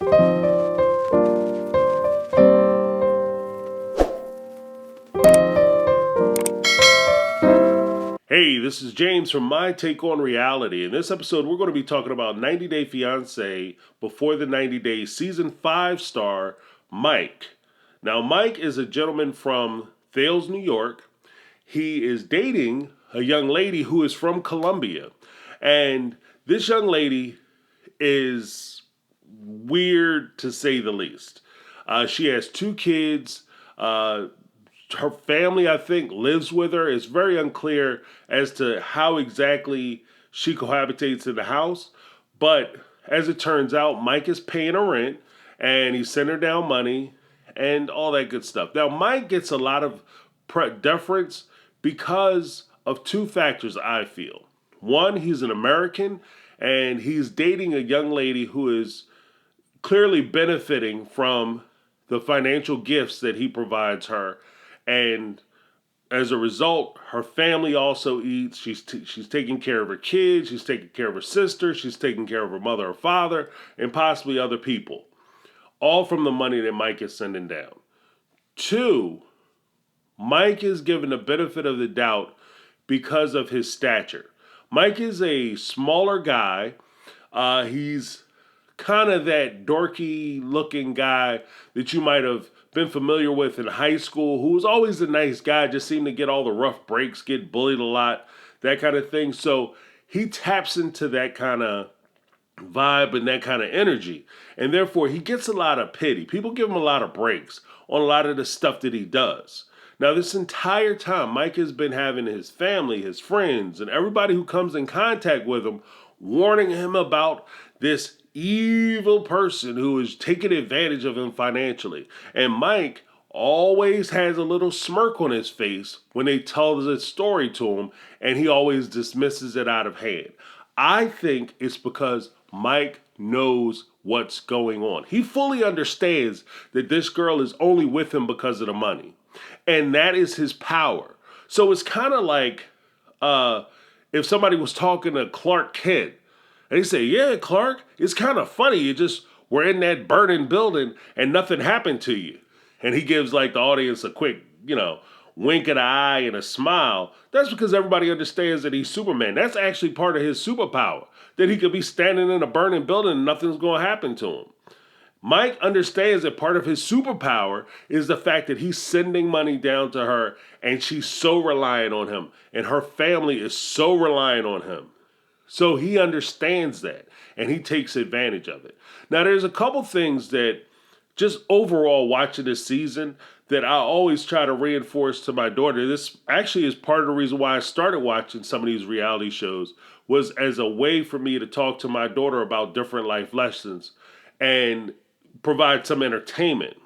Hey, this is James from My Take on Reality. In this episode, we're going to be talking about 90 Day Fiance Before the 90 Days Season 5 star Mike. Now, Mike is a gentleman from Thales, New York. He is dating a young lady who is from Colombia. And this young lady is weird to say the least. She has two kids. Her family, I think, lives with her. It's very unclear as to how exactly she cohabitates in the house. But as it turns out, Mike is paying her rent and he's sending her down money and all that good stuff. Now, Mike gets a lot of deference because of two factors, I feel. One, he's an American and he's dating a young lady who is clearly benefiting from the financial gifts that he provides her. And as a result, her family also eats. She's taking care of her kids. She's taking care of her sister. She's taking care of her mother or father, and possibly other people. All from the money that Mike is sending down. Two, Mike is given the benefit of the doubt because of his stature. Mike is a smaller guy. He's kind of that dorky looking guy that you might have been familiar with in high school, who was always a nice guy, just seemed to get all the rough breaks, get bullied a lot, that kind of thing. So he taps into that kind of vibe and that kind of energy. And therefore, he gets a lot of pity. People give him a lot of breaks on a lot of the stuff that he does. Now, this entire time, Mike has been having his family, his friends, and everybody who comes in contact with him warning him about this evil person who is taking advantage of him financially. And Mike always has a little smirk on his face when they tell the story to him, and he always dismisses it out of hand. I think it's because Mike knows what's going on. He fully understands that this girl is only with him because of the money. And that is his power. So it's kind of like if somebody was talking to Clark Kent, and he say, yeah, Clark, it's kind of funny. You just were in that burning building and nothing happened to you. And he gives like the audience a quick, wink of the eye and a smile. That's because everybody understands that he's Superman. That's actually part of his superpower, that he could be standing in a burning building and nothing's going to happen to him. Mike understands that part of his superpower is the fact that he's sending money down to her and she's so reliant on him and her family is so reliant on him. So he understands that and he takes advantage of it. Now, there's a couple things that just overall watching this season that I always try to reinforce to my daughter. This actually is part of the reason why I started watching some of these reality shows, was as a way for me to talk to my daughter about different life lessons and provide some entertainment.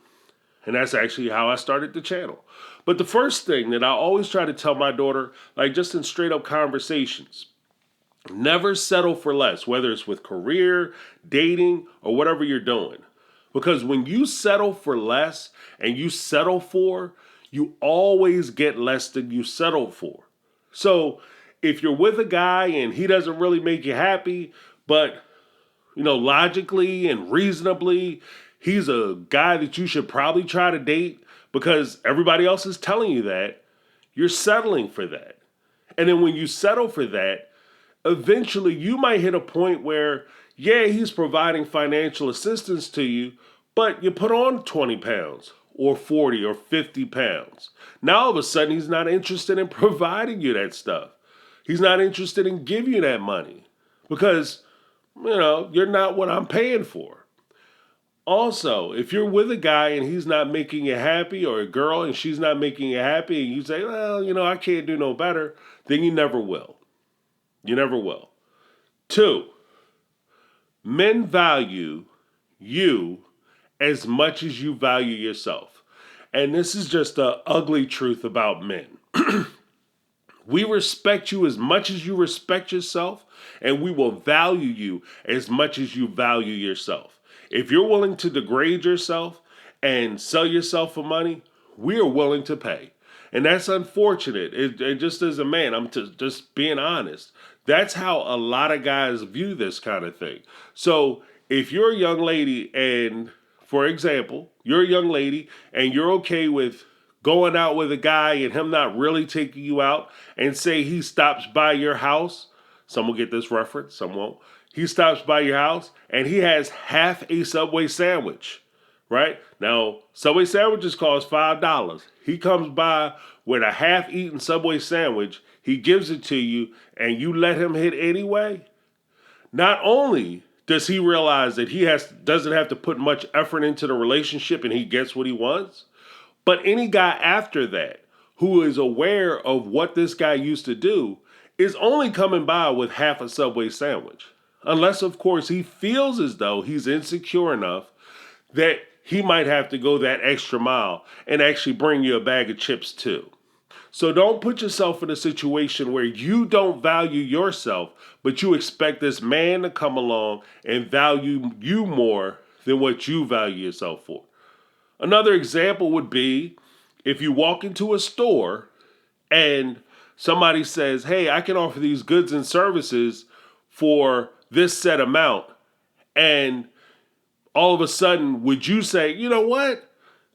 And that's actually how I started the channel. But the first thing that I always try to tell my daughter, like just in straight up conversations, never settle for less, whether it's with career, dating, or whatever you're doing. Because when you settle for less and you settle for, you always get less than you settled for. So if you're with a guy and he doesn't really make you happy, but logically and reasonably, he's a guy that you should probably try to date because everybody else is telling you that, you're settling for that. And then when you settle for that, eventually you might hit a point where, yeah, he's providing financial assistance to you, but you put on 20 pounds or 40 or 50 pounds. Now all of a sudden he's not interested in providing you that stuff. He's not interested in giving you that money because, you're not what I'm paying for. Also, if you're with a guy and he's not making you happy, or a girl and she's not making you happy, and you say, well, I can't do no better, then you never will. You never will. 2, men value you as much as you value yourself. And this is just the ugly truth about men. We respect you as much as you respect yourself, and we will value you as much as you value yourself. If you're willing to degrade yourself and sell yourself for money, we are willing to pay. And that's unfortunate. It just as a man, I'm just being honest. That's how a lot of guys view this kind of thing. So if you're a young lady and, for example, you're a young lady and you're okay with going out with a guy and him not really taking you out, and say he stops by your house, some will get this reference, some won't. He stops by your house and he has half a Subway sandwich, right? Now, Subway sandwiches cost $5. He comes by with a half-eaten Subway sandwich, he gives it to you, and you let him hit anyway. Not only does he realize that doesn't have to put much effort into the relationship and he gets what he wants, but any guy after that who is aware of what this guy used to do is only coming by with half a Subway sandwich. Unless, of course, he feels as though he's insecure enough that he might have to go that extra mile and actually bring you a bag of chips too. So don't put yourself in a situation where you don't value yourself, but you expect this man to come along and value you more than what you value yourself for. Another example would be if you walk into a store and somebody says, hey, I can offer these goods and services for this set amount. And all of a sudden, would you say, you know what?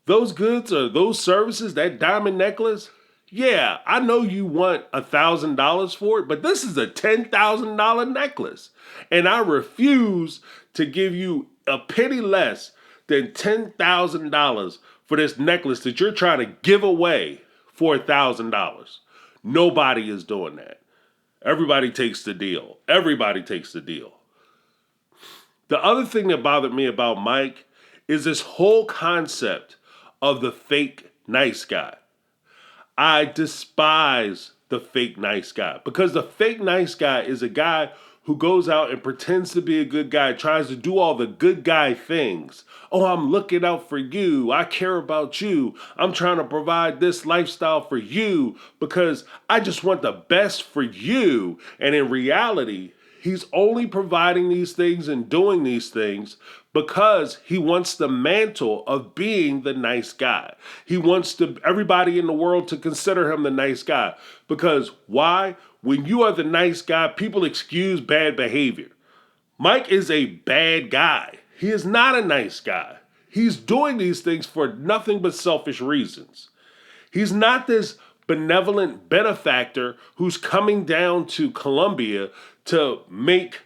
Those goods or those services, that diamond necklace, yeah, I know you want $1,000 for it, but this is a $10,000 necklace. And I refuse to give you a penny less than $10,000 for this necklace that you're trying to give away for $1,000. Nobody is doing that. Everybody takes the deal. Everybody takes the deal. The other thing that bothered me about Mike is this whole concept of the fake nice guy. I despise the fake nice guy because the fake nice guy is a guy who goes out and pretends to be a good guy, tries to do all the good guy things. Oh, I'm looking out for you. I care about you. I'm trying to provide this lifestyle for you because I just want the best for you. And in reality, he's only providing these things and doing these things because he wants the mantle of being the nice guy. He wants everybody in the world to consider him the nice guy. Because why? When you are the nice guy, people excuse bad behavior. Mike is a bad guy. He is not a nice guy. He's doing these things for nothing but selfish reasons. He's not this benevolent benefactor who's coming down to Colombia to make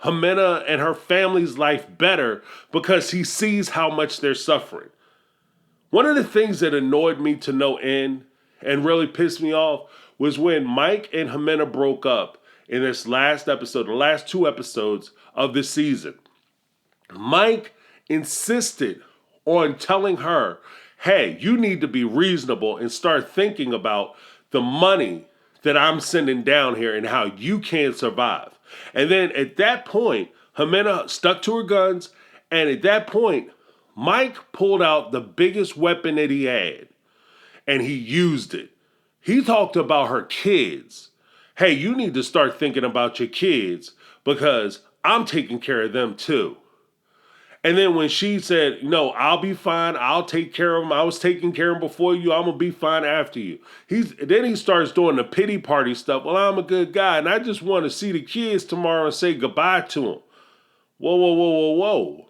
Ximena and her family's life better because he sees how much they're suffering. One of the things that annoyed me to no end and really pissed me off was when Mike and Ximena broke up in this last episode, the last 2 episodes of the season. Mike insisted on telling her, hey, you need to be reasonable and start thinking about the money that I'm sending down here and how you can't survive. And then at that point, Ximena stuck to her guns. And at that point, Mike pulled out the biggest weapon that he had and he used it. He talked about her kids. Hey, you need to start thinking about your kids because I'm taking care of them too. And then when she said, no, I'll be fine. I'll take care of them. I was taking care of them before you. I'm going to be fine after you. Then he starts doing the pity party stuff. Well, I'm a good guy, and I just want to see the kids tomorrow and say goodbye to them. Whoa, whoa, whoa, whoa, whoa.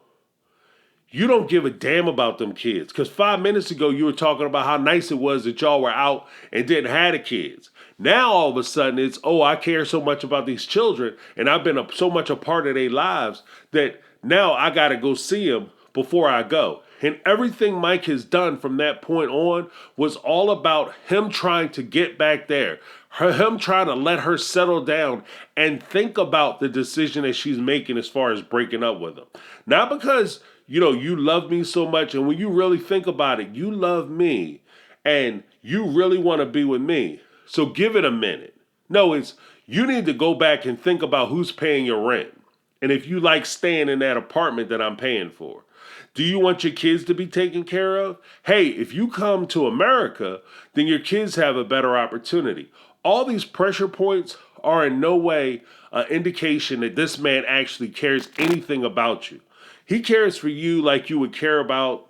You don't give a damn about them kids. Because 5 minutes ago, you were talking about how nice it was that y'all were out and didn't have the kids. Now, all of a sudden, it's, oh, I care so much about these children, and I've been so much a part of their lives that now I got to go see them before I go. And everything Mike has done from that point on was all about him trying to get back there. Him trying to let her settle down and think about the decision that she's making as far as breaking up with him. Not because, you love me so much, and when you really think about it, you love me and you really want to be with me. So give it a minute. No, it's you need to go back and think about who's paying your rent. And if you like staying in that apartment that I'm paying for. Do you want your kids to be taken care of? Hey, if you come to America, then your kids have a better opportunity. All these pressure points are in no way an indication that this man actually cares anything about you. He cares for you like you would care about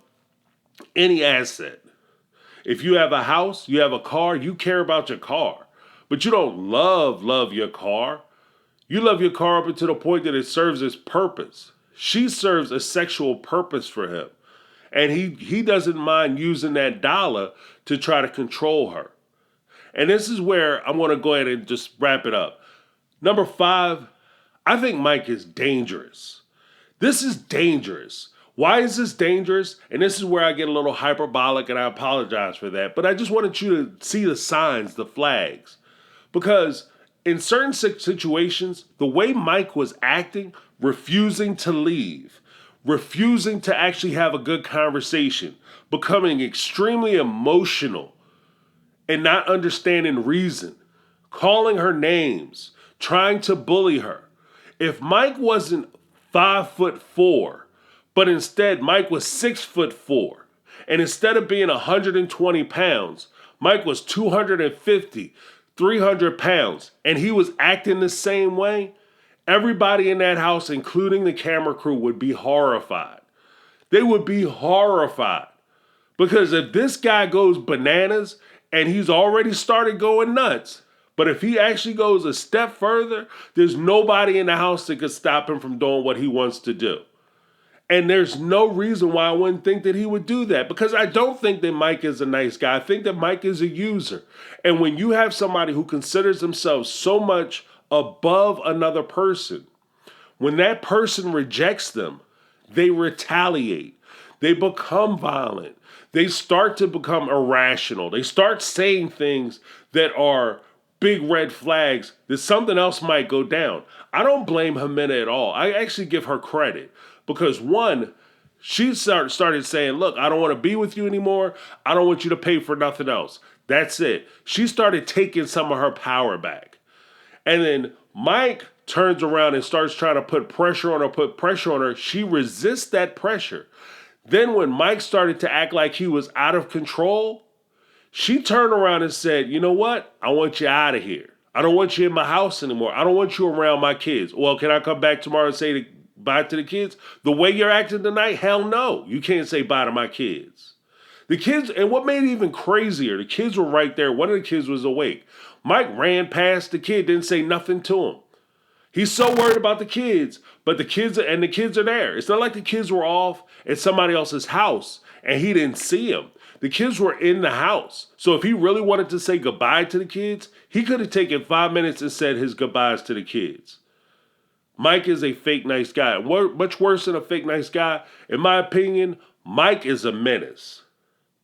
any asset. If you have a house, you have a car, you care about your car. But you don't love your car. You love your car up until the point that it serves its purpose. She serves a sexual purpose for him. And he doesn't mind using that dollar to try to control her. And this is where I want to go ahead and just wrap it up. Number 5, I think Mike is dangerous. This is dangerous. Why is this dangerous? And this is where I get a little hyperbolic, and I apologize for that. But I just wanted you to see the signs, the flags. Because in certain situations, the way Mike was acting, refusing to leave, refusing to actually have a good conversation, becoming extremely emotional, and not understanding reason, calling her names, trying to bully her. If Mike wasn't 5'4", but instead Mike was 6'4", and instead of being 120 pounds, Mike was 250, 300 pounds, and he was acting the same way, everybody in that house, including the camera crew, would be horrified. They would be horrified. Because if this guy goes bananas, and he's already started going nuts, but if he actually goes a step further, there's nobody in the house that could stop him from doing what he wants to do. And there's no reason why I wouldn't think that he would do that, because I don't think that Mike is a nice guy. I think that Mike is a user. And when you have somebody who considers themselves so much above another person, when that person rejects them, they retaliate. They become violent. They start to become irrational. They start saying things that are big red flags that something else might go down. I don't blame Ximena at all. I actually give her credit because, one, she started saying, look, I don't want to be with you anymore. I don't want you to pay for nothing else. That's it. She started taking some of her power back. And then Mike turns around and starts trying to put pressure on her. She resists that pressure. Then when Mike started to act like he was out of control, she turned around and said, you know what? I want you out of here. I don't want you in my house anymore. I don't want you around my kids. Well, can I come back tomorrow and say bye to the kids? The way you're acting tonight? Hell no. You can't say bye to my kids. The kids, and what made it even crazier, the kids were right there. One of the kids was awake. Mike ran past the kid, didn't say nothing to him. He's so worried about the kids, but the kids are there. It's not like the kids were off at somebody else's house and he didn't see them. The kids were in the house. So if he really wanted to say goodbye to the kids, he could have taken 5 minutes and said his goodbyes to the kids. Mike is a fake nice guy. Much worse than a fake nice guy, in my opinion, Mike is a menace.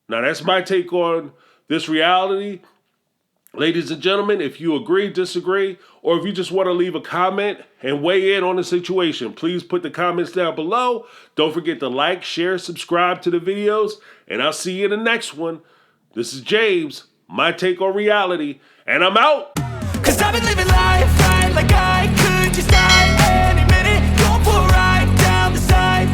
Now that's my take on this reality. Ladies and gentlemen, if you agree, disagree, or if you just want to leave a comment and weigh in on the situation, please put the comments down below. Don't forget to like, share, subscribe to the videos, and I'll see you in the next one. This is James, my take on reality, and I'm out. 'Cause I've been living life right like I could just die any minute. Going for a ride down the side.